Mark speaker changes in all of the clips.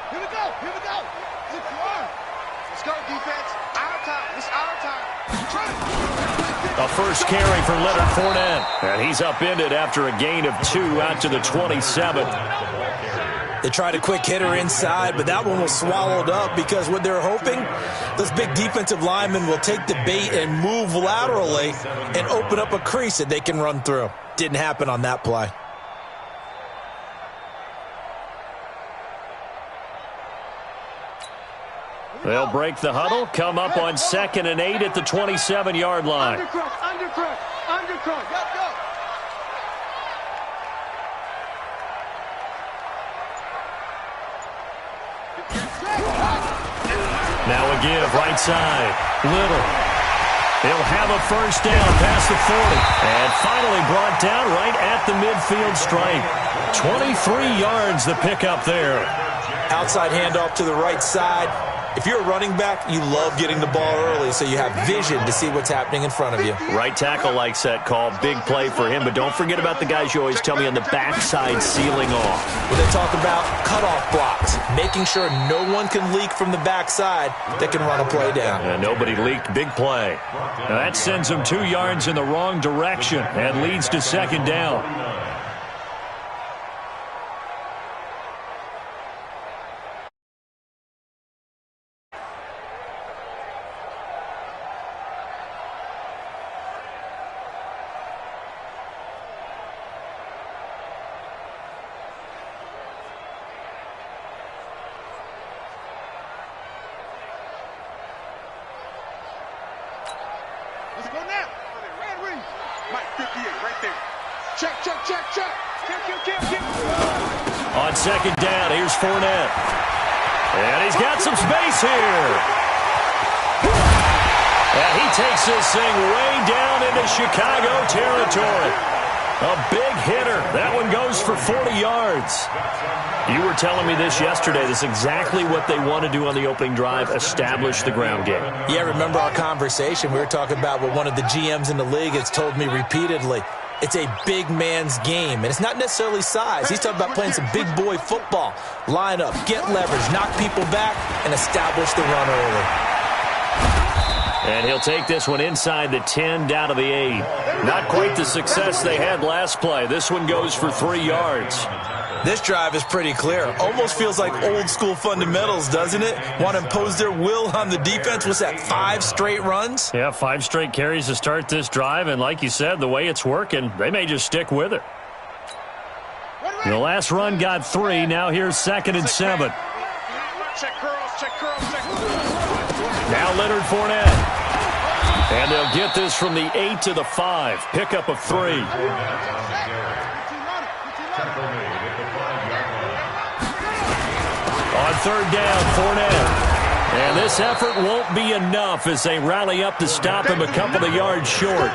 Speaker 1: Here we go. Here we go. Let's go, defense. Our time. It's our time.
Speaker 2: A first carry for Leonard Fournette. And he's upended after a gain of 2 out to the 27.
Speaker 3: They tried a quick hitter inside, but that one was swallowed up because what they're hoping, those big defensive linemen will take the bait and move laterally and open up a crease that they can run through. Didn't happen on that play.
Speaker 2: They'll break the huddle, come up on 2nd and 8 at the 27-yard line.
Speaker 1: Undercross. Go.
Speaker 2: Now a give, right side. Little. He'll have a first down past the 40. And finally brought down right at the midfield stripe. 23 yards the pickup there.
Speaker 3: Outside handoff to the right side. If you're a running back, you love getting the ball early so you have vision to see what's happening in front of you.
Speaker 2: Right tackle likes that call. Big play for him. But don't forget about the guys you always tell me on the backside sealing off.
Speaker 3: When they talk about cutoff blocks, making sure no one can leak from the backside that can run a play down.
Speaker 2: And nobody leaked. Big play. Now that sends them 2 yards in the wrong direction and leads to 2nd down.
Speaker 1: Let's go now. Red wing. Mike 58 right there. Check. Kick.
Speaker 2: On 2nd down, here's Fournette. And he's got some space here. And he takes this thing way down into Chicago territory. A big hitter. That one goes for 40 yards. You were telling me this yesterday. This is exactly what they want to do on the opening drive, establish the ground game.
Speaker 3: Yeah, remember our conversation? We were talking about what one of the GMs in the league has told me repeatedly. It's a big man's game, and it's not necessarily size. He's talking about playing some big boy football. Line up, get leverage, knock people back, and establish the run early.
Speaker 2: And he'll take this one inside the 10, down to the 8. Not quite the success they had last play. This one goes for 3 yards.
Speaker 3: This drive is pretty clear. Almost feels like old school fundamentals, doesn't it? Want to impose their will on the defense. Was that 5 straight runs?
Speaker 2: Yeah, 5 straight carries to start this drive. And like you said, the way it's working, they may just stick with it. The last run got 3. Now here's 2nd and 7.
Speaker 1: Check curls.
Speaker 2: Now Leonard Fournette. And they'll get this from the 8 to the 5. Pickup of 3. On 3rd down, Fournette. And this effort won't be enough as they rally up to stop him a couple of yards short.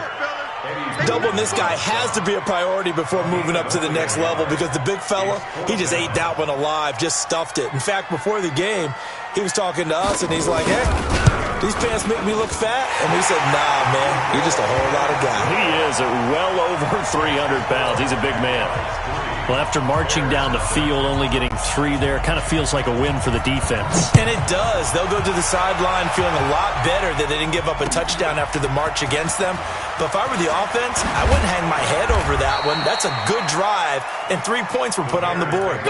Speaker 3: Doubling this guy has to be a priority before moving up to the next level because the big fella, he just ate that one alive, just stuffed it. In fact, before the game, he was talking to us, and he's like, hey, these pants make me look fat? And we said, nah, man, you're just a whole lot of guy.
Speaker 2: He is well over 300 pounds. He's a big man. Well, after marching down the field, only getting 3 there, kind of feels like a win for the defense.
Speaker 3: And it does. They'll go to the sideline feeling a lot better that they didn't give up a touchdown after the march against them. But if I were the offense, I wouldn't hang my head over that one. That's a good drive, and 3 points were put on the board.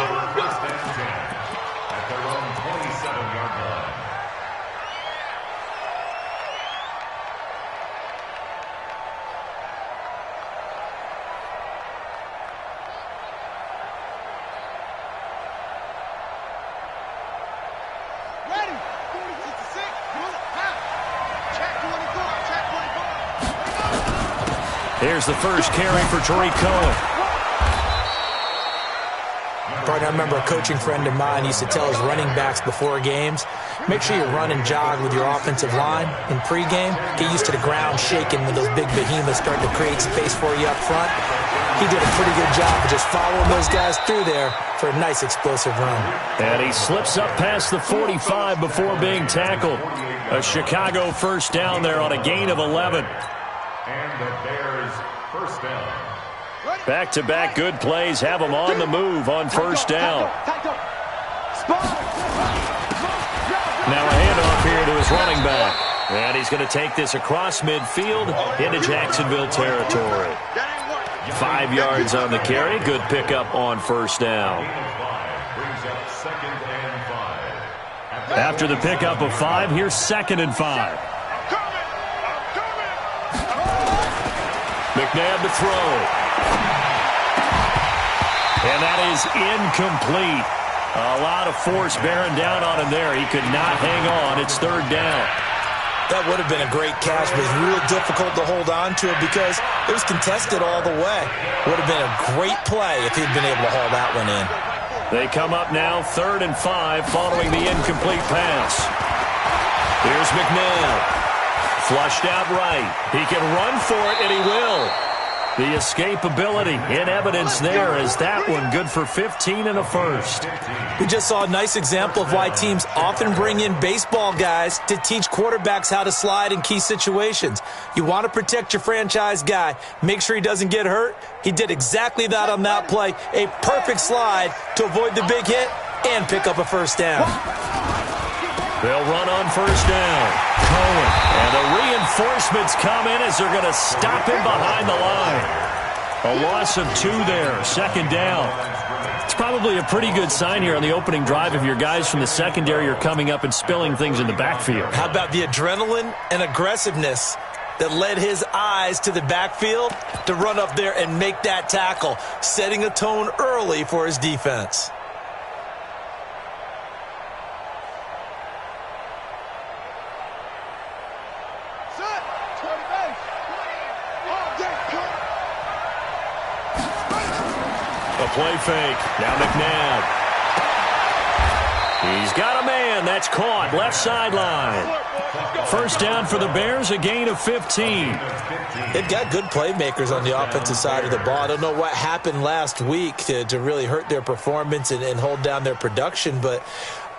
Speaker 2: Here's the first carry for Tariq Cohen.
Speaker 3: I remember a coaching friend of mine used to tell his running backs before games, make sure you run and jog with your offensive line in pregame. Get used to the ground shaking when those big behemoths start to create space for you up front. He did a pretty good job of just following those guys through there for a nice explosive run.
Speaker 2: And he slips up past the 45 before being tackled. A Chicago first down there on a gain of 11.
Speaker 4: And the Bears first down.
Speaker 2: Back-to-back good plays have them on the move on first down. Now a handoff here to his running back. And he's going to take this across midfield into Jacksonville territory. 5 yards on the carry. Good pickup on first down. After the pickup of 5, here's 2nd and 5. McNabb to throw. And that is incomplete. A lot of force bearing down on him there. He could not hang on. It's 3rd down.
Speaker 3: That would have been a great catch, but it's real difficult to hold on to it because it was contested all the way. Would have been a great play if he'd been able to haul that one in.
Speaker 2: They come up now 3rd and 5 following the incomplete pass. Here's McNabb. Flushed out right. He can run for it, and he will. The escapability in evidence there as that one good for 15 and a first.
Speaker 3: We just saw a nice example of why teams often bring in baseball guys to teach quarterbacks how to slide in key situations. You want to protect your franchise guy. Make sure he doesn't get hurt. He did exactly that on that play. A perfect slide to avoid the big hit and pick up a first down.
Speaker 2: They'll run on first down. Cohen. And the reinforcements come in as they're going to stop him behind the line. A loss of 2 there. 2nd down. It's probably a pretty good sign here on the opening drive if your guys from the secondary are coming up and spilling things in the backfield.
Speaker 3: How about the adrenaline and aggressiveness that led his eyes to the backfield to run up there and make that tackle, setting a tone early for his defense.
Speaker 2: A play fake. Now McNabb. He's got a man. That's caught. Left sideline. First down for the Bears, a gain of 15.
Speaker 3: They've got good playmakers on the offensive side of the ball. I don't know what happened last week to really hurt their performance and hold down their production, but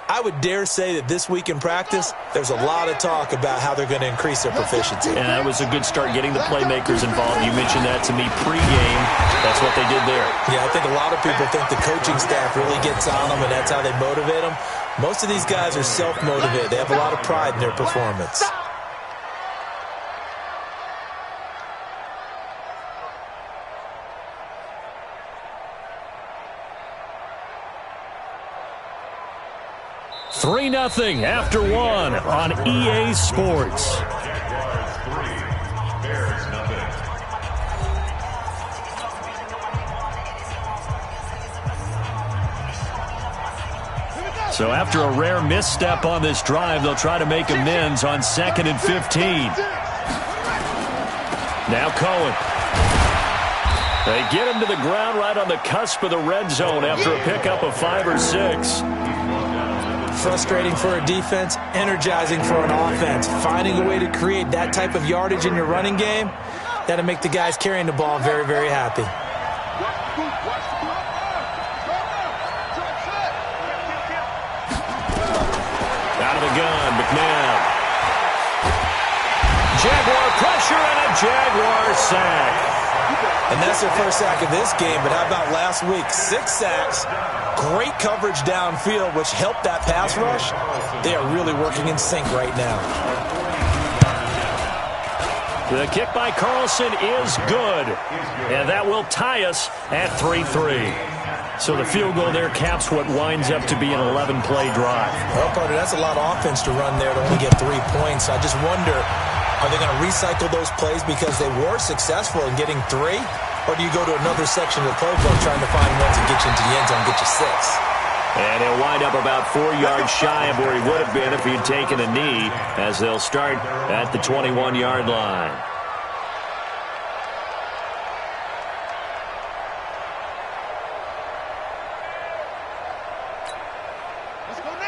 Speaker 3: I would dare say that this week in practice, there's a lot of talk about how they're going to increase their proficiency.
Speaker 2: And that was a good start getting the playmakers involved. You mentioned that to me pregame. That's what they did there.
Speaker 3: Yeah, I think a lot of people think the coaching staff really gets on them, and that's how they motivate them. Most of these guys are self-motivated. They have a lot of pride in their performance.
Speaker 2: Three 3-0 after 1 on EA Sports. So after a rare misstep on this drive, they'll try to make amends on 2nd and 15. Now Cohen. They get him to the ground right on the cusp of the red zone after a pickup of 5 or 6.
Speaker 3: Frustrating for a defense, energizing for an offense. Finding a way to create that type of yardage in your running game, that'll make the guys carrying the ball very, very happy.
Speaker 2: Out of the gun, McNabb. Jaguar pressure and a Jaguar sack.
Speaker 3: And that's their first sack of this game, but how about last week? 6 sacks, great coverage downfield, which helped that pass rush. They are really working in sync right now.
Speaker 2: The kick by Carlson is good, and that will tie us at 3-3. So the field goal there caps what winds up to be an 11-play drive.
Speaker 3: Well, partner, that's a lot of offense to run there to only get 3 points. I just wonder, are they going to recycle those plays because they were successful in getting 3? Or do you go to another section of the playbook trying to find ones that get you into the end zone and get you 6?
Speaker 2: And he'll wind up about 4 yards shy of where he would have been if he'd taken a knee, as they'll start at the 21-yard line.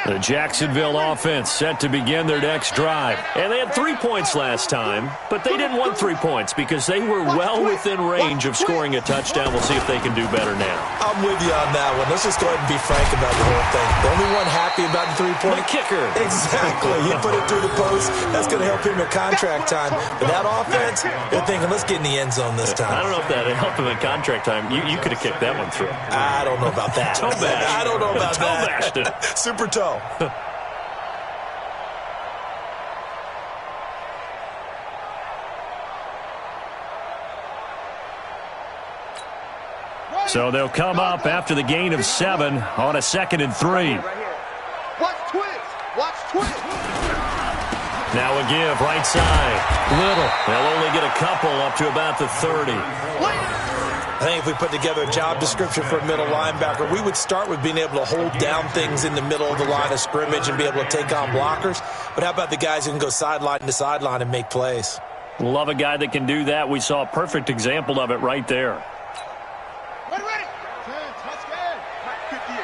Speaker 2: The Jacksonville offense set to begin their next drive. And they had 3 points last time, but they didn't want 3 points because they were well within range of scoring a touchdown. We'll see if they can do better now.
Speaker 3: I'm with you on that one. Let's just go ahead and be frank about the whole thing. The only one happy about the 3-point?
Speaker 2: The kicker.
Speaker 3: Exactly. He put it through the post. That's going to help him at contract time. But that offense, they're thinking, let's get in the end zone this time.
Speaker 2: I don't know if that helped him at contract time. You could have kicked that one through.
Speaker 3: I don't know about that.
Speaker 2: Toe bash.
Speaker 3: I don't know about
Speaker 2: toe
Speaker 3: that.
Speaker 2: Bashed it.
Speaker 3: Super toe.
Speaker 2: So they'll come up after the gain of 7 on a 2nd and 3.
Speaker 1: Watch twist. Watch twist.
Speaker 2: Now a give right side. Little. They'll only get a couple up to about the 30.
Speaker 3: I think if we put together a job description for a middle linebacker, we would start with being able to hold down things in the middle of the line of scrimmage and be able to take on blockers. But how about the guys who can go sideline to sideline and make plays?
Speaker 2: Love a guy that can do that. We saw a perfect example of it right there.
Speaker 1: Ready. Touchdown. 58.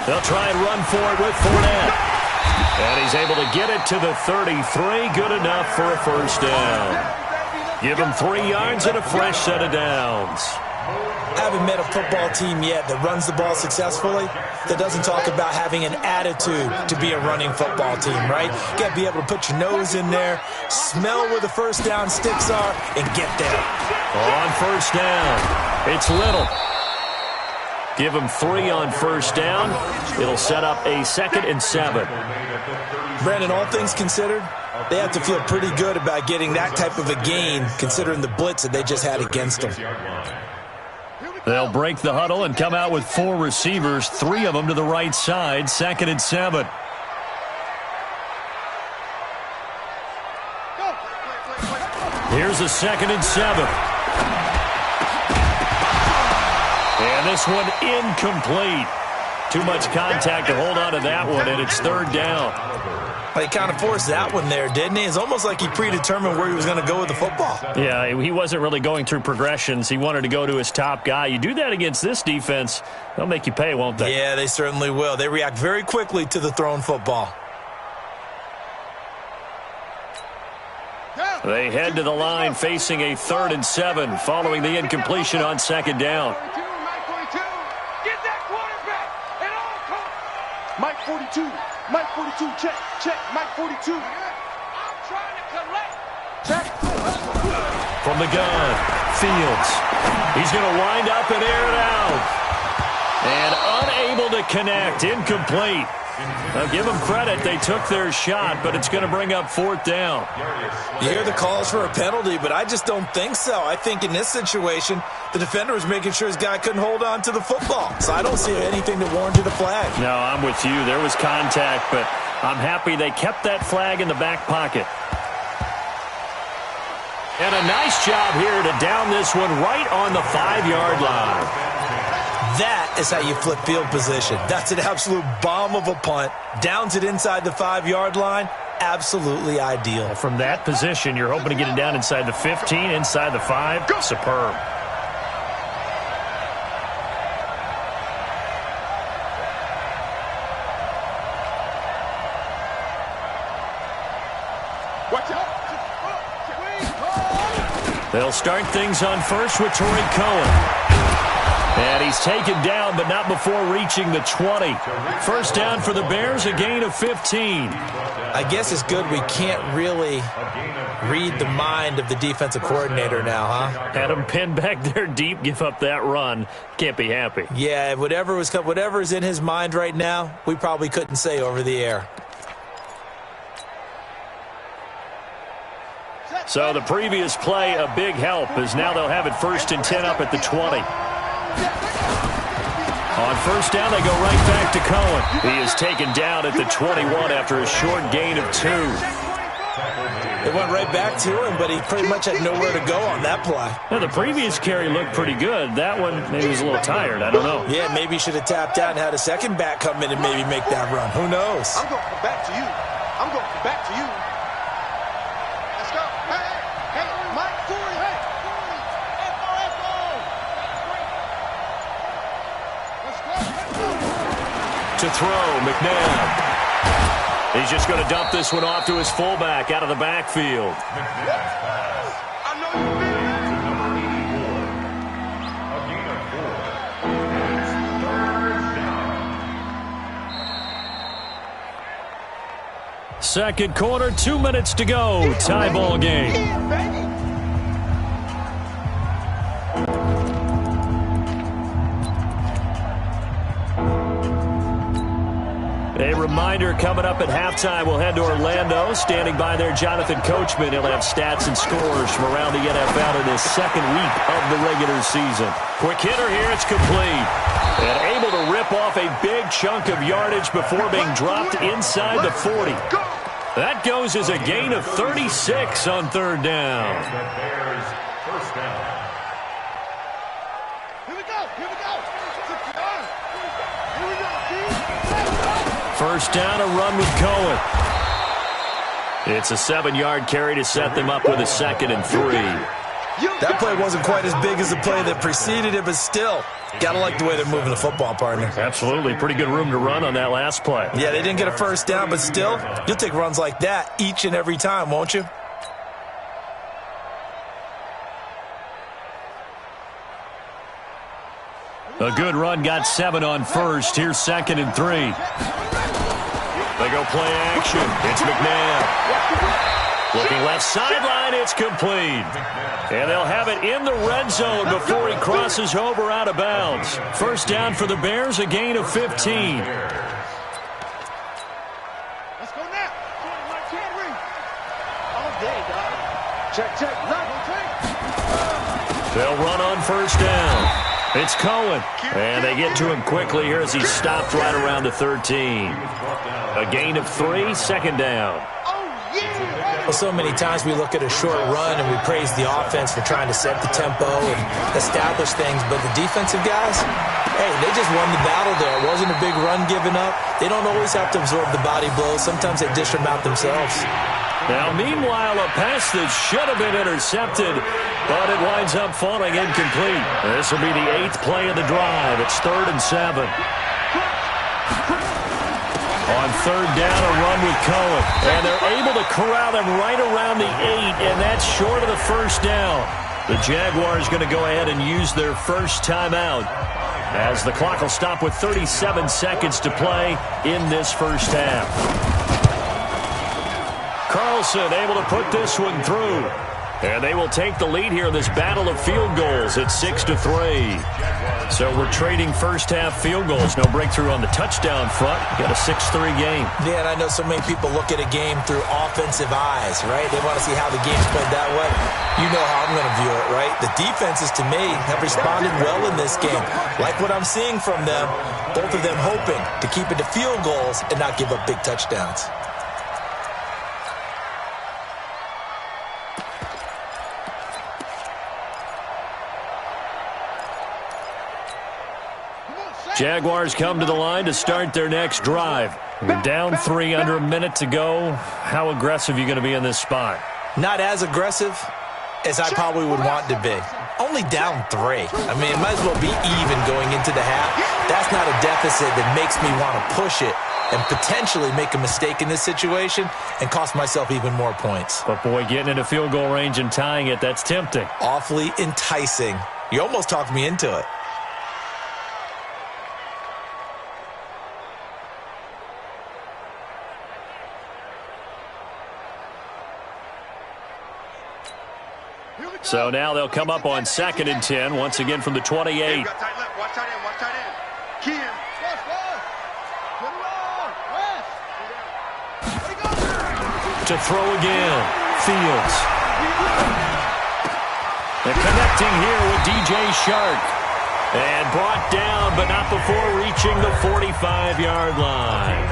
Speaker 2: They'll try and run for it with Fournette. And he's able to get it to the 33. Good enough for a first down. Give him 3 yards and a fresh set of downs.
Speaker 3: I haven't met a football team yet that runs the ball successfully that doesn't talk about having an attitude to be a running football team, right? You got to be able to put your nose in there, smell where the first down sticks are, and get there.
Speaker 2: On first down, it's Little. Give him 3 on first down. It'll set up a 2nd and 7.
Speaker 3: Brandon, all things considered, they have to feel pretty good about getting that type of a gain considering the blitz that they just had against them.
Speaker 2: They'll break the huddle and come out with 4 receivers, 3 of them to the right side, 2nd and 7. Here's a 2nd and 7. And this one incomplete. Too much contact to hold on to that one, and it's 3rd down.
Speaker 3: He kind of forced that one there, didn't he? It's almost like he predetermined where he was going to go with the football.
Speaker 2: Yeah, he wasn't really going through progressions. He wanted to go to his top guy. You do that against this defense, they'll make you pay, won't they?
Speaker 3: Yeah, they certainly will. They react very quickly to the thrown football.
Speaker 2: They head to the line facing a 3rd and 7 following the incompletion on 2nd down.
Speaker 1: Mike 42. Mike 42. Check. Mike 42. I'm trying to collect. Check.
Speaker 2: From the gun, Fields. He's going to wind up and air it out. And unable to connect. Incomplete. Now, give them credit. They took their shot, but it's going to bring up 4th down.
Speaker 3: You hear the calls for a penalty, but I just don't think so. I think in this situation, the defender was making sure his guy couldn't hold on to the football. So I don't see anything that warranted a flag.
Speaker 2: No, I'm with you. There was contact, but I'm happy they kept that flag in the back pocket. And a nice job here to down this one right on the 5-yard line.
Speaker 3: That is how you flip field position. That's an absolute bomb of a punt. Downs it inside the 5-yard line. Absolutely ideal.
Speaker 2: From that position, you're hoping to get it down inside the 15, inside the 5. Go. Superb.
Speaker 1: Watch out.
Speaker 2: They'll start things on first with Torrey Cohen. And he's taken down, but not before reaching the 20. First down for the Bears, a gain of 15.
Speaker 3: I guess it's good we can't really read the mind of the defensive coordinator now, huh?
Speaker 2: Had him pinned back there deep, give up that run. Can't be happy.
Speaker 3: Yeah, whatever is in his mind right now, we probably couldn't say over the air.
Speaker 2: So the previous play, a big help, as now they'll have it 1st and 10 up at the 20. On first down, they go right back to Cohen. He is taken down at the 21 after a short gain of 2.
Speaker 3: It went right back to him, but he pretty much had nowhere to go on that play.
Speaker 2: Now, the previous carry looked pretty good. That one maybe was a little tired. I don't know.
Speaker 3: Yeah, maybe he should have tapped out and had a second back come in and maybe make that run. Who knows?
Speaker 1: I'm going to come back to you. I'm going to come back to you. Let's go. Hey, Mike 40. Hey, Echo. Let's go.
Speaker 2: To throw, McNabb. He's just going to dump this one off to his fullback out of the backfield. Second quarter, 2 minutes to go. Tie ball game. A reminder, coming up at halftime, we'll head to Orlando. Standing by there, Jonathan Coachman. He'll have stats and scores from around the NFL in this second week of the regular season. Quick hitter here, it's complete. And able to rip off a big chunk of yardage before being dropped inside the 40. That goes as a gain of 36 on third down.
Speaker 4: First down.
Speaker 2: First down, a run with Cohen. It's a 7-yard carry to set them up with a 2nd and 3.
Speaker 5: That play wasn't quite as big as the play that preceded it, but still, gotta like the way they're moving the football, partner.
Speaker 2: Absolutely. Pretty good room to run on that last play.
Speaker 5: Yeah, they didn't get a first down, but still, you'll take runs like that each and every time, won't you?
Speaker 2: A good run, got 7 on first. Here's 2nd and 3. They go play action. It's McNabb. Looking left sideline, it's complete. And they'll have it in the red zone before he crosses over out of bounds. First down for the Bears, a gain of 15.
Speaker 1: Let's go now. All day, dog. Check.
Speaker 2: They'll run on first down. It's Cohen. And they get to him quickly here as he's stopped right around the 13. A gain of 3, 2nd down.
Speaker 3: Well, so many times we look at a short run and we praise the offense for trying to set the tempo and establish things, but the defensive guys, hey, they just won the battle there. It wasn't a big run given up. They don't always have to absorb the body blows. Sometimes they dish them out themselves.
Speaker 2: Now, meanwhile, a pass that should have been intercepted, but it winds up falling incomplete. This will be the 8th play of the drive. It's 3rd and 7. On third down, a run with Cohen. And they're able to corral him right around the 8, and that's short of the first down. The Jaguars going to go ahead and use their first timeout as the clock will stop with 37 seconds to play in this first half. Carlson able to put this one through. And they will take the lead here in this battle of field goals at 6-3. So we're trading first half field goals. No breakthrough on the touchdown front. Got a 6-3 game.
Speaker 3: Yeah, and I know so many people look at a game through offensive eyes, right? They want to see how the game's played that way. You know how I'm going to view it, right? The defenses, to me, have responded well in this game. Like what I'm seeing from them, both of them hoping to keep it to field goals and not give up big touchdowns.
Speaker 2: Jaguars come to the line to start their next drive. We're down 3, under a minute to go. How aggressive are you going to be in this spot?
Speaker 3: Not as aggressive as I probably would want to be. Only down 3. I mean, it might as well be even going into the half. That's not a deficit that makes me want to push it and potentially make a mistake in this situation and cost myself even more points.
Speaker 2: But, boy, getting into field goal range and tying it, that's tempting.
Speaker 3: Awfully enticing. You almost talked me into it.
Speaker 2: So now they'll come up on 2nd and 10, once again from the 28.
Speaker 1: Watch tight end. Key him.
Speaker 2: To throw again. Fields. They're connecting here with DJ Shark. And brought down, but not before reaching the 45-yard line.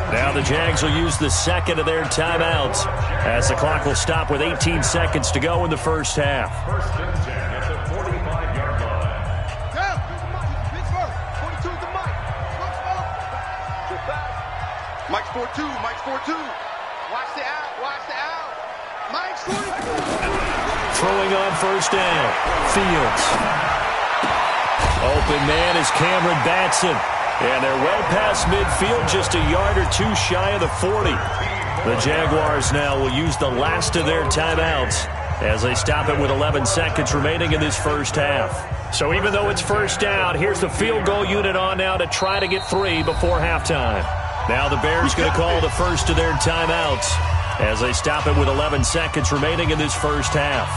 Speaker 2: Now the Jags will use the 2nd of their timeouts as the clock will stop with 18 seconds to go in the first half.
Speaker 4: First and 10 at the 45-yard line.
Speaker 1: Mike's 4-2. Watch the out. Mike's 4.
Speaker 2: Throwing on first down. Fields. Open man is Cameron Batson. And they're well past midfield, just a yard or two shy of the 40. The Jaguars now will use the last of their timeouts as they stop it with 11 seconds remaining in this first half. So even though it's first down, here's the field goal unit on now to try to get 3 before halftime. Now the Bears going to call the first of their timeouts as they stop it with 11 seconds remaining in this first half.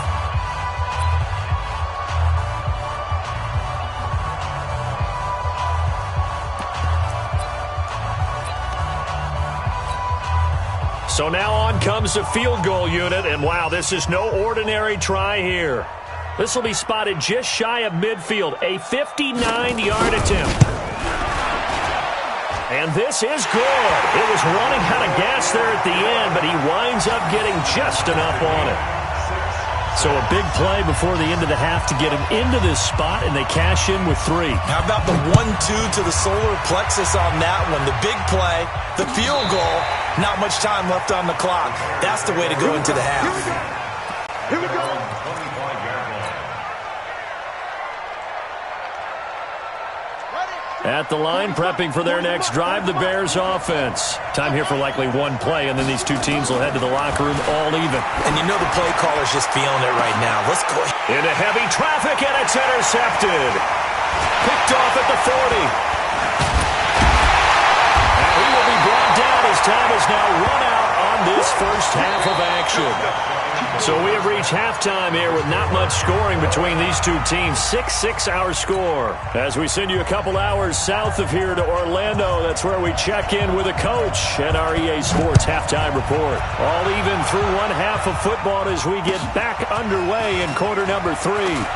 Speaker 2: So now on comes the field goal unit, and wow, this is no ordinary try here. This will be spotted just shy of midfield, a 59-yard attempt. And this is good. It was running out of gas there at the end, but he winds up getting just enough on it. So a big play before the end of the half to get him into this spot, and they cash in with 3.
Speaker 5: How about the 1-2 to the solar plexus on that one? The big play, the field goal, not much time left on the clock. That's the way to go into the half.
Speaker 1: Here we go.
Speaker 2: At the line, prepping for their next drive, the Bears offense. Time here for likely one play, and then these two teams will head to the locker room all even.
Speaker 5: And you know the play caller's just feeling it right now. Let's go.
Speaker 2: Into heavy traffic, and it's intercepted. Picked off at the 40. And he will be brought down as time is now run out on this first half of action. So we have reached halftime here with not much scoring between these two teams. 6-6 our score. As we send you a couple hours south of here to Orlando, that's where we check in with a coach and our EA Sports halftime report. All even through one half of football as we get back underway in quarter number 3.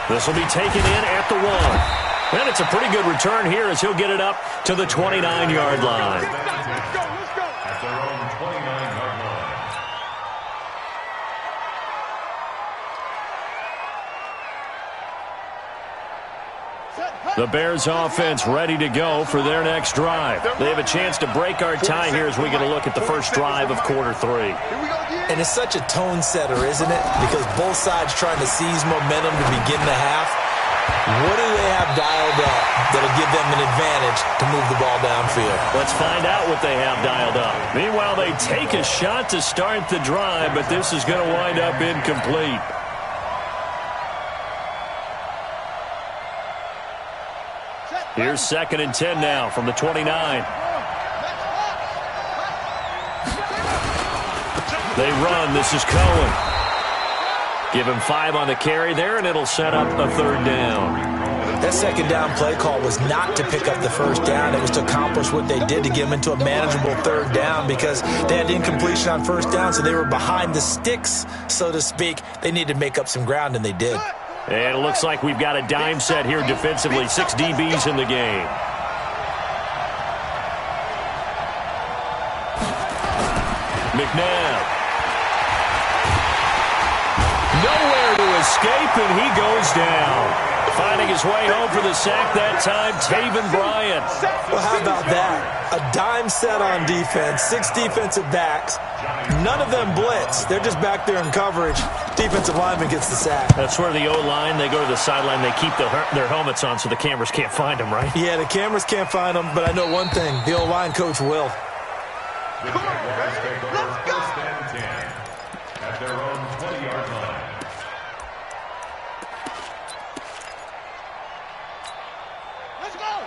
Speaker 2: This will be taken in at the 1. And it's a pretty good return here as he'll get it up to the 29-yard line.
Speaker 1: Let's go.
Speaker 4: At their own 29-yard line.
Speaker 2: The Bears offense ready to go for their next drive. They have a chance to break our tie here as we get a look at the first drive of quarter 3.
Speaker 5: And it's such a tone setter, isn't it? Because both sides trying to seize momentum to begin the half. What do they have dialed up that'll give them an advantage to move the ball downfield?
Speaker 2: Let's find out what they have dialed up. Meanwhile, they take a shot to start the drive, but this is going to wind up incomplete. Here's 2nd and 10 now from the 29. They run. This is Cohen. Give him 5 on the carry there, and it'll set up a 3rd down.
Speaker 5: That 2nd down play call was not to pick up the 1st down. It was to accomplish what they did to get them into a manageable 3rd down because they had incompletion on 1st down, so they were behind the sticks, so to speak. They needed to make up some ground, and they did.
Speaker 2: And it looks like we've got a dime set here defensively. 6 DBs in the game. McNabb. Nowhere to escape, and he goes down. Finding his way home for the sack that time, Taven Bryant.
Speaker 5: Well, how about that? A dime set on defense, 6 defensive backs. None of them blitz. They're just back there in coverage. Defensive lineman gets the sack.
Speaker 2: That's where the O-line, they go to the sideline, they keep their helmets on so the cameras can't find them, right?
Speaker 5: Yeah, the cameras can't find them, but I know one thing. The O-line coach will.
Speaker 4: The Jaguars take over 1st and 10 at their own 20-yard line.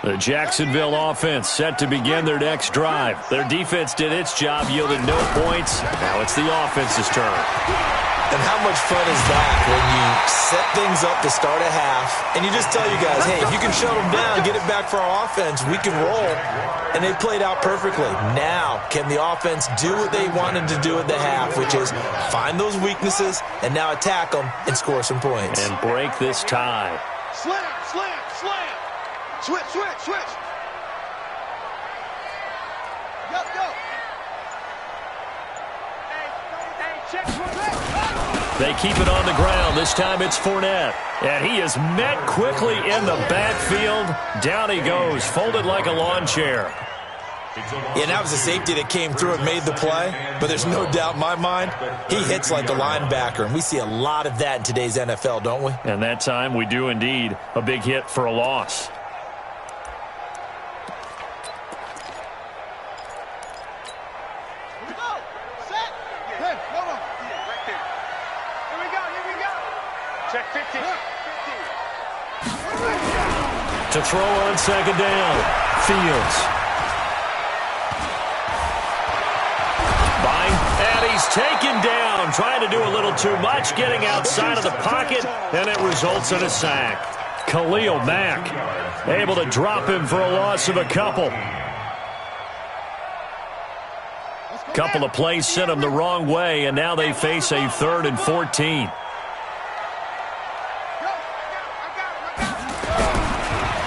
Speaker 2: The Jacksonville offense set to begin their next drive. Their defense did its job, yielded no points. Now it's the offense's turn.
Speaker 5: And how much fun is that when you set things up to start a half, and you just tell you guys, hey, if you can shut them down, get it back for our offense, we can roll. And they played out perfectly. Now, can the offense do what they wanted to do at the half, which is find those weaknesses and now attack them and score some points.
Speaker 2: And break this tie.
Speaker 1: Slam. Switch. Go.
Speaker 2: They keep it on the ground. This time it's Fournette. And he is met quickly in the backfield. Down he goes, folded like a lawn chair.
Speaker 5: Yeah, that was a safety that came through and made the play. But there's no doubt in my mind, he hits like a linebacker. And we see a lot of that in today's NFL, don't we?
Speaker 2: And that time we do indeed. A big hit for a loss. To throw on second down. Fields. And he's taken down, trying to do a little too much, getting outside of the pocket, and it results in a sack. Khalil Mack able to drop him for a loss of a couple. Couple of plays sent them the wrong way, and now they face a 3rd and 14.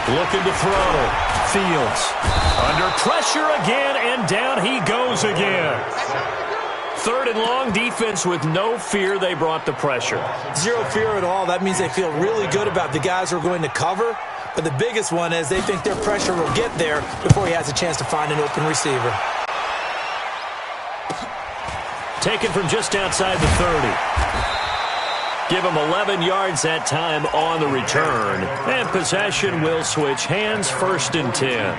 Speaker 2: Looking to throw. Fields. Under pressure again, and down he goes again. 3rd and long, defense with no fear. They brought the pressure.
Speaker 3: Zero fear at all. That means they feel really good about the guys who are going to cover. But the biggest one is they think their pressure will get there before he has a chance to find an open receiver.
Speaker 2: Taken from just outside the 30. Give him 11 yards that time on the return. And possession will switch hands, 1st and 10.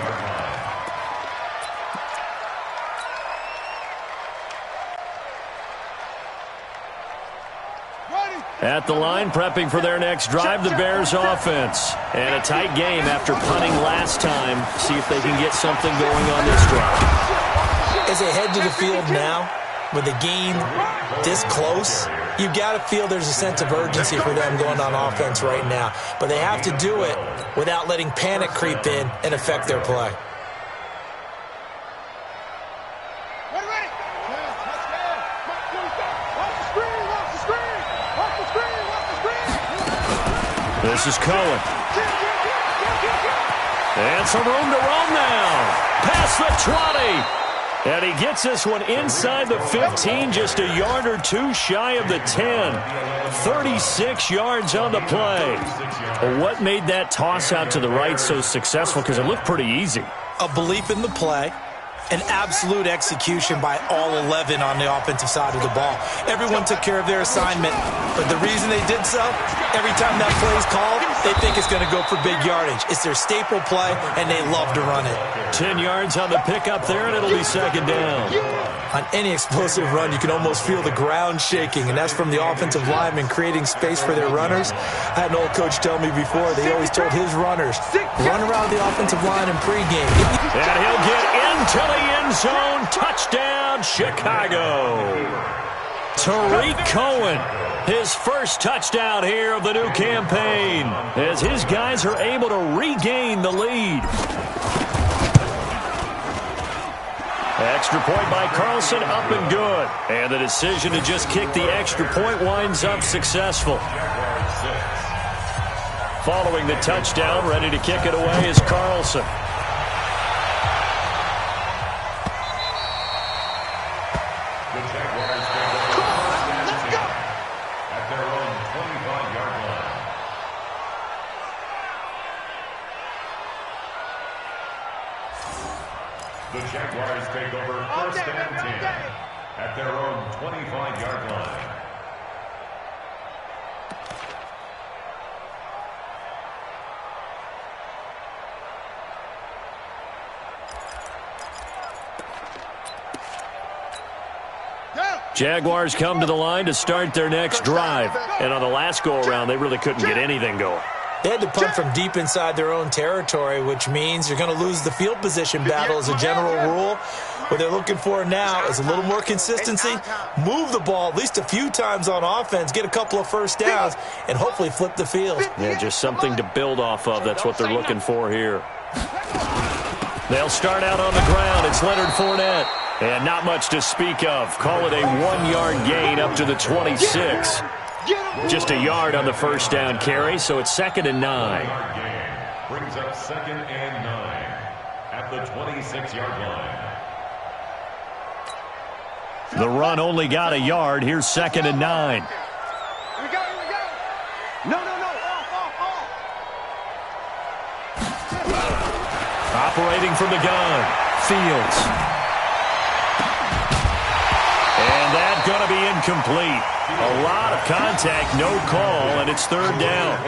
Speaker 2: At the line, prepping for their next drive, the Bears offense. And a tight game after punting last time. See if they can get something going on this drive.
Speaker 3: As they head to the field now, with the game this close, you've got to feel there's a sense of urgency for them going on offense right now. But they have to do it without letting panic creep in and affect their play.
Speaker 2: This is Cohen. And some room to roam now. Past the 20. And he gets this one inside the 15, just a yard or two shy of the 10. 36 yards on the play. Well, what made that toss out to the right so successful? Because it looked pretty easy.
Speaker 3: A belief in the play. An absolute execution by all 11 on the offensive side of the ball. Everyone took care of their assignment, but the reason they did so, every time that play is called, they think it's going to go for big yardage. It's their staple play, and they love to run it.
Speaker 2: 10 yards on the pickup there, and it'll be 2nd down.
Speaker 3: On any explosive run, you can almost feel the ground shaking, and that's from the offensive linemen creating space for their runners. I had an old coach tell me before, they always told his runners, run around the offensive line in pregame.
Speaker 2: And he'll get into the end zone. Touchdown, Chicago. Tariq Cohen, his first touchdown here of the new campaign, as his guys are able to regain the lead. Extra point by Carlson, up and good. And the decision to just kick the extra point winds up successful. Following the touchdown, ready to kick it away is Carlson.
Speaker 4: The Jaguars take over 1st and 10 at their own 25-yard line.
Speaker 2: Jaguars come to the line to start their next drive. And on the last go-around, they really couldn't get anything going.
Speaker 3: They had to punt from deep inside their own territory, which means you're going to lose the field position battle as a general rule. What they're looking for now is a little more consistency, move the ball at least a few times on offense, get a couple of first downs, and hopefully flip the field.
Speaker 2: Yeah, just something to build off of. That's what they're looking for here. They'll start out on the ground. It's Leonard Fournette. And not much to speak of. Call it a 1-yard gain up to the 26. Just a yard on the first down carry, so it's 2nd and 9.
Speaker 4: Brings up 2nd and 9 at the 26-yard line.
Speaker 2: The run only got a yard. Here's 2nd and 9.
Speaker 1: Here we go. No.
Speaker 2: Operating from the gun. Fields. And that's going to be incomplete. A lot of contact, no call, and it's 3rd down.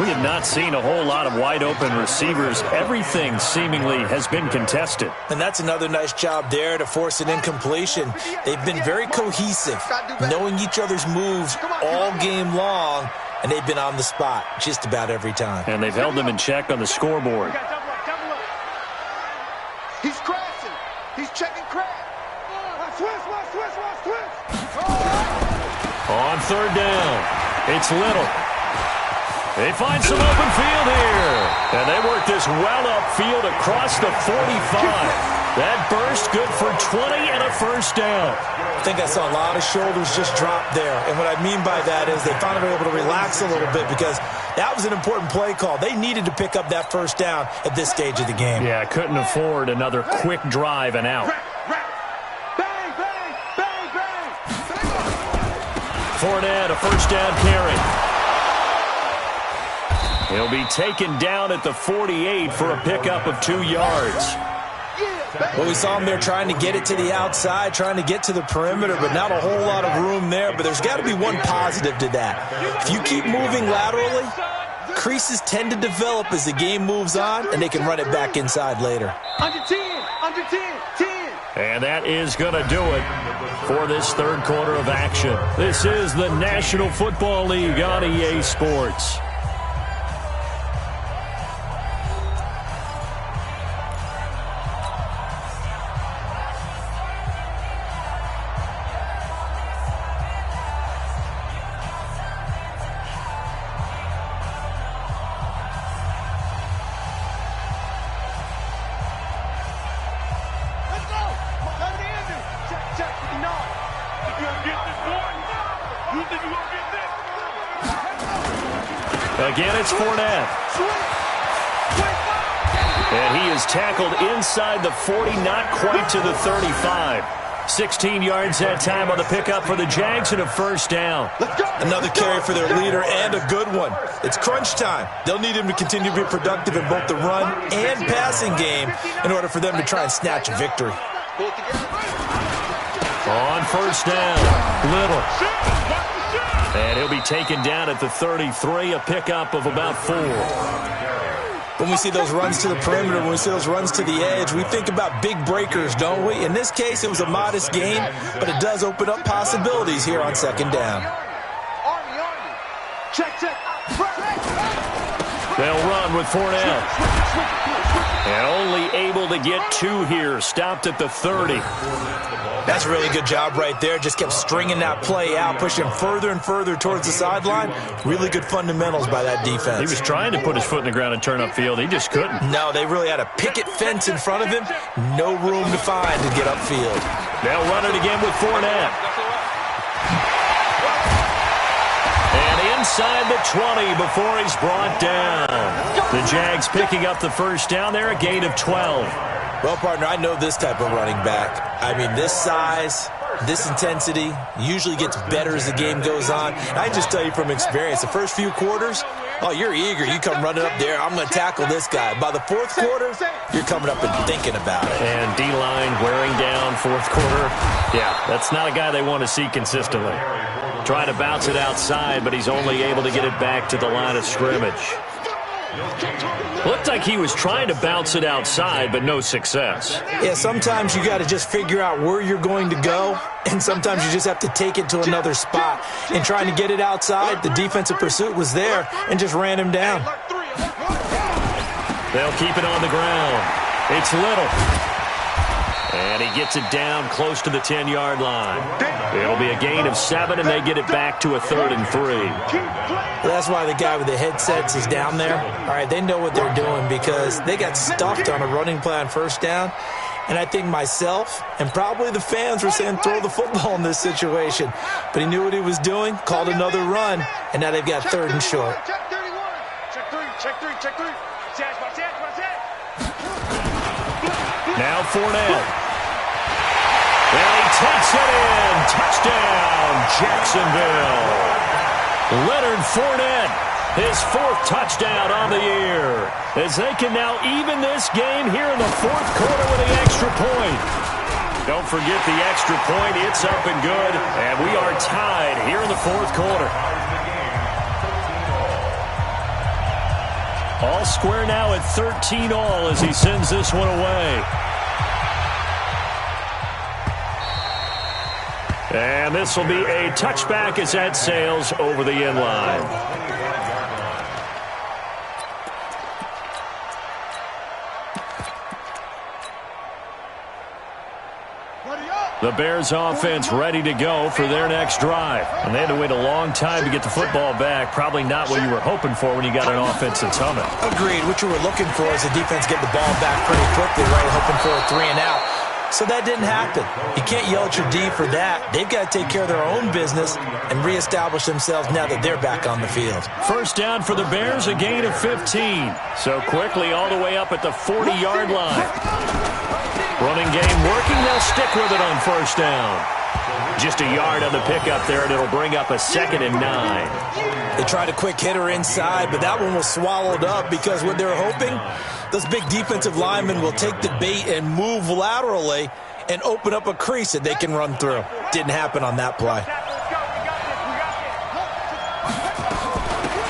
Speaker 2: We have not seen a whole lot of wide-open receivers. Everything seemingly has been contested.
Speaker 3: And that's another nice job there to force an incompletion. They've been very cohesive, knowing each other's moves all game long,
Speaker 5: and they've been on the spot just about every time.
Speaker 2: And they've held them in check on the scoreboard.
Speaker 1: Double up. He's crashing. He's checking crash. Switch.
Speaker 2: On third down, it's Little. They find some open field here. And they work this well upfield across the 45. That burst good for 20 and a first down.
Speaker 5: I think I saw a lot of shoulders just drop there. And what I mean by that is they finally were able to relax a little bit because that was an important play call. They needed to pick up that first down at this stage of the game.
Speaker 2: Yeah, couldn't afford another quick drive and out.
Speaker 1: Bang.
Speaker 2: Fournette, a first down carry. He'll be taken down at the 48 for a pickup of 2 yards.
Speaker 5: Well, we saw him there trying to get it to the outside, trying to get to the perimeter, but not a whole lot of room there. But there's got to be one positive to that. If you keep moving laterally, creases tend to develop as the game moves on, and they can run it back inside later.
Speaker 1: Under 10.
Speaker 2: And that is going to do it for this third quarter of action. This is the National Football League on EA Sports. Again, it's Fournette. And he is tackled inside the 40, not quite to the 35. 16 yards that time on the pickup for the Jags and a first down.
Speaker 5: Another carry for their leader and a good one. It's crunch time. They'll need him to continue to be productive in both the run and passing game in order for them to try and snatch a victory.
Speaker 2: On first down, Little. And he'll be taken down at the 33, a pickup of about 4.
Speaker 5: When we see those runs to the perimeter, when we see those runs to the edge, we think about big breakers, don't we? In this case, it was a modest gain, but it does open up possibilities here on second down.
Speaker 1: Army. Check.
Speaker 2: They'll run with Fournette. And only able to get 2 here, stopped at the 30.
Speaker 5: That's a really good job right there. Just kept stringing that play out, pushing further and further towards the sideline. Really good fundamentals by that defense.
Speaker 2: He was trying to put his foot in the ground and turn upfield. He just couldn't.
Speaker 5: No, they really had a picket fence in front of him. No room to find to get upfield.
Speaker 2: They'll run it again with Fournette. And inside the 20 before he's brought down. The Jags picking up the first down there, a gain of 12.
Speaker 5: Well, partner, I know this type of running back. I mean, this size, this intensity usually gets better as the game goes on. And I just tell you from experience, the first few quarters, oh, you're eager. You come running up there, I'm going to tackle this guy. By the fourth quarter, you're coming up and thinking about it.
Speaker 2: And D-line wearing down fourth quarter. Yeah, that's not a guy they want to see consistently. Trying to bounce it outside, but he's only able to get it back to the line of scrimmage. Looked like he was trying to bounce it outside, but no success.
Speaker 5: Yeah, sometimes you got to just figure out where you're going to go, and sometimes you just have to take it to another spot. In trying to get it outside, the defensive pursuit was there and just ran him down.
Speaker 2: They'll keep it on the ground. It's Little. And he gets it down close to the 10-yard line. It'll be a gain of 7, and they get it back to a 3rd and 3.
Speaker 5: Well, that's why the guy with the headsets is down there. All right, they know what they're doing because they got stuffed on a running play on first down. And I think myself and probably the fans were saying throw the football in this situation. But he knew what he was doing, called another run, and now they've got 3rd and short.
Speaker 1: Check 31. Check 3.
Speaker 2: Now Fournette. And he takes it in. Touchdown, Jacksonville. Leonard Fournette, his 4th touchdown on the year. As they can now even this game here in the 4th quarter with the extra point. Don't forget the extra point. It's up and good. And we are tied here in the 4th quarter. All square now at 13-all as he sends this one away. And this will be a touchback as that sails over the end line. The Bears offense ready to go for their next drive. And they had to wait a long time to get the football back. Probably not what you were hoping for when you got an offense that's humming.
Speaker 3: Agreed. What you were looking for is the defense get the ball back pretty quickly, right? Hoping for a 3 and out. So that didn't happen. You can't yell at your D for that. They've got to take care of their own business and reestablish themselves now that they're back on the field.
Speaker 2: First down for the Bears, a gain of 15. So quickly all the way up at the 40-yard line. Running game working. They'll stick with it on first down. Just a yard on the pickup there, and it'll bring up a 2nd and 9.
Speaker 3: They tried a quick hitter inside, but that one was swallowed up because what they're hoping, those big defensive linemen will take the bait and move laterally and open up a crease that they can run through. Didn't happen on that play.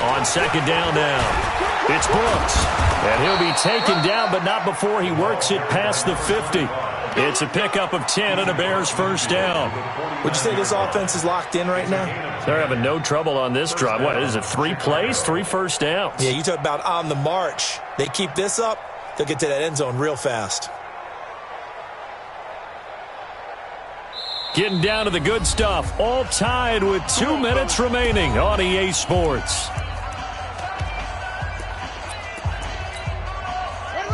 Speaker 2: On 2nd down now. It's Brooks, and he'll be taken down, but not before he works it past the 50. It's a pickup of 10 and a Bears first down.
Speaker 3: Would you say this offense is locked in right now?
Speaker 2: They're having no trouble on this drive. What is it, 3 plays, 3 first downs?
Speaker 3: Yeah, you talk about on the march. They keep this up, they'll get to that end zone real fast.
Speaker 2: Getting down to the good stuff, all tied with 2 minutes remaining on EA Sports.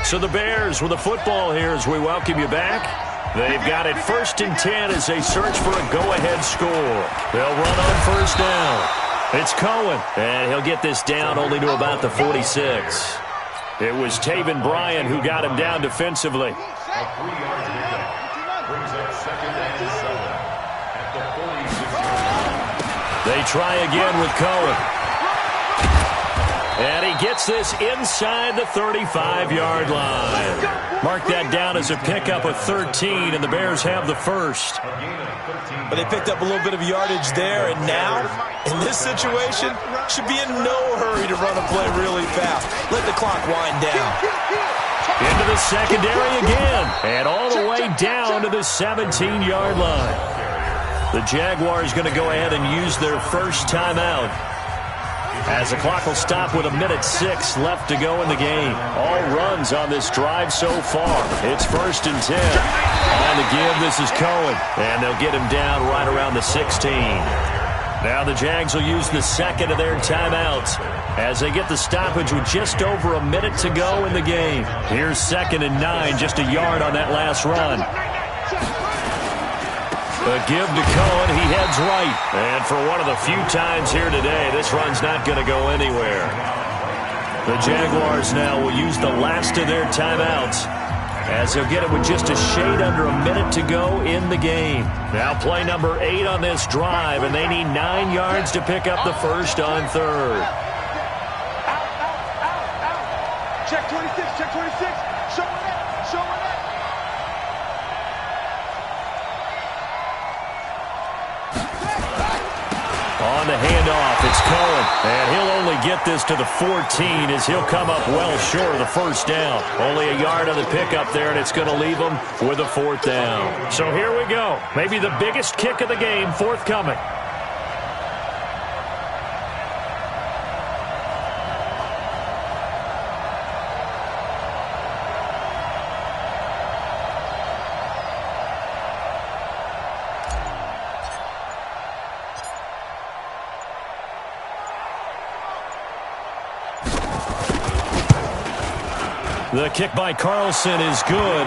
Speaker 2: So the Bears with the football here as we welcome you back. They've got it 1st and 10 as they search for a go-ahead score. They'll run on first down. It's Cohen, and he'll get this down only to about the 46. It was Taven Bryan who got him down defensively.
Speaker 4: A 3-yard pickup brings up 2nd and 7 at the 46.
Speaker 2: They try again with Cohen. And he gets this inside the 35-yard line. Mark that down as a pickup of 13, and the Bears have the first.
Speaker 3: But they picked up a little bit of yardage there, and now, in this situation, should be in no hurry to run a play really fast. Let the clock wind down.
Speaker 2: Into the secondary again, and all the way down to the 17-yard line. The Jaguars going to go ahead and use their first timeout, as the clock will stop with 1:06 left to go in the game. All runs on this drive so far. It's 1st and 10. On the give, this is Cohen, and they'll get him down right around the 16. Now the Jags will use the second of their timeouts as they get the stoppage with just over a minute to go in the game. Here's 2nd and 9, just a yard on that last run. A give to Cohen, he heads right. And for one of the few times here today, this run's not going to go anywhere. The Jaguars now will use the last of their timeouts as they'll get it with just a shade under a minute to go in the game. Now play number 8 on this drive, and they need 9 yards to pick up the first on 3rd.
Speaker 1: Check 26, check 26. Showing that, showing that.
Speaker 2: On the handoff, it's Cohen, and he'll only get this to the 14 as he'll come up well short of the first down. Only a yard on the pickup there, and it's going to leave him with a 4th down. So here we go. Maybe the biggest kick of the game forthcoming. The kick by Carlson is good.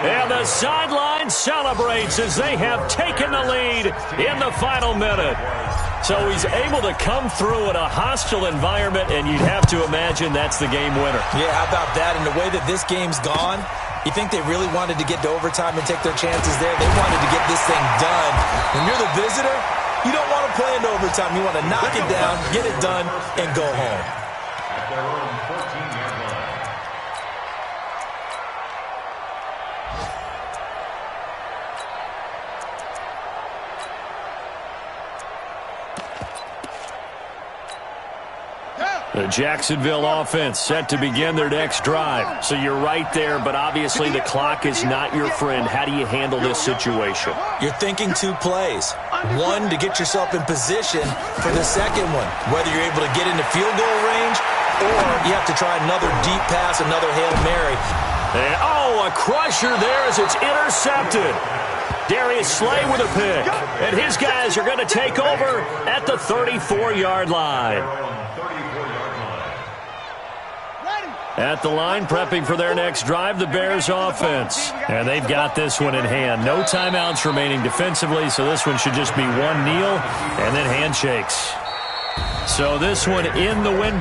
Speaker 2: And the sideline celebrates as they have taken the lead in the final minute. So he's able to come through in a hostile environment, and you'd have to imagine that's the game winner.
Speaker 3: Yeah, how about that? And the way that this game's gone, you think they really wanted to get to overtime and take their chances there? They wanted to get this thing done. When you're the visitor, you don't want to play into overtime. You want to knock it down, get it done, and go home.
Speaker 4: At their own 14-yard line.
Speaker 2: The Jacksonville offense set to begin their next drive. So you're right there, but obviously the clock is not your friend. How do you handle this situation?
Speaker 3: You're thinking 2 plays. One, to get yourself in position for the second one, whether you're able to get into field goal range or you have to try another deep pass, another Hail Mary.
Speaker 2: And, oh, a crusher there as it's intercepted. Darius Slay with a pick. And his guys are going to take over at the 34-yard line. At the line, prepping for their next drive, the Bears offense. And they've got this one in hand. No timeouts remaining defensively, so this one should just be one kneel and then handshakes. So this one in the win.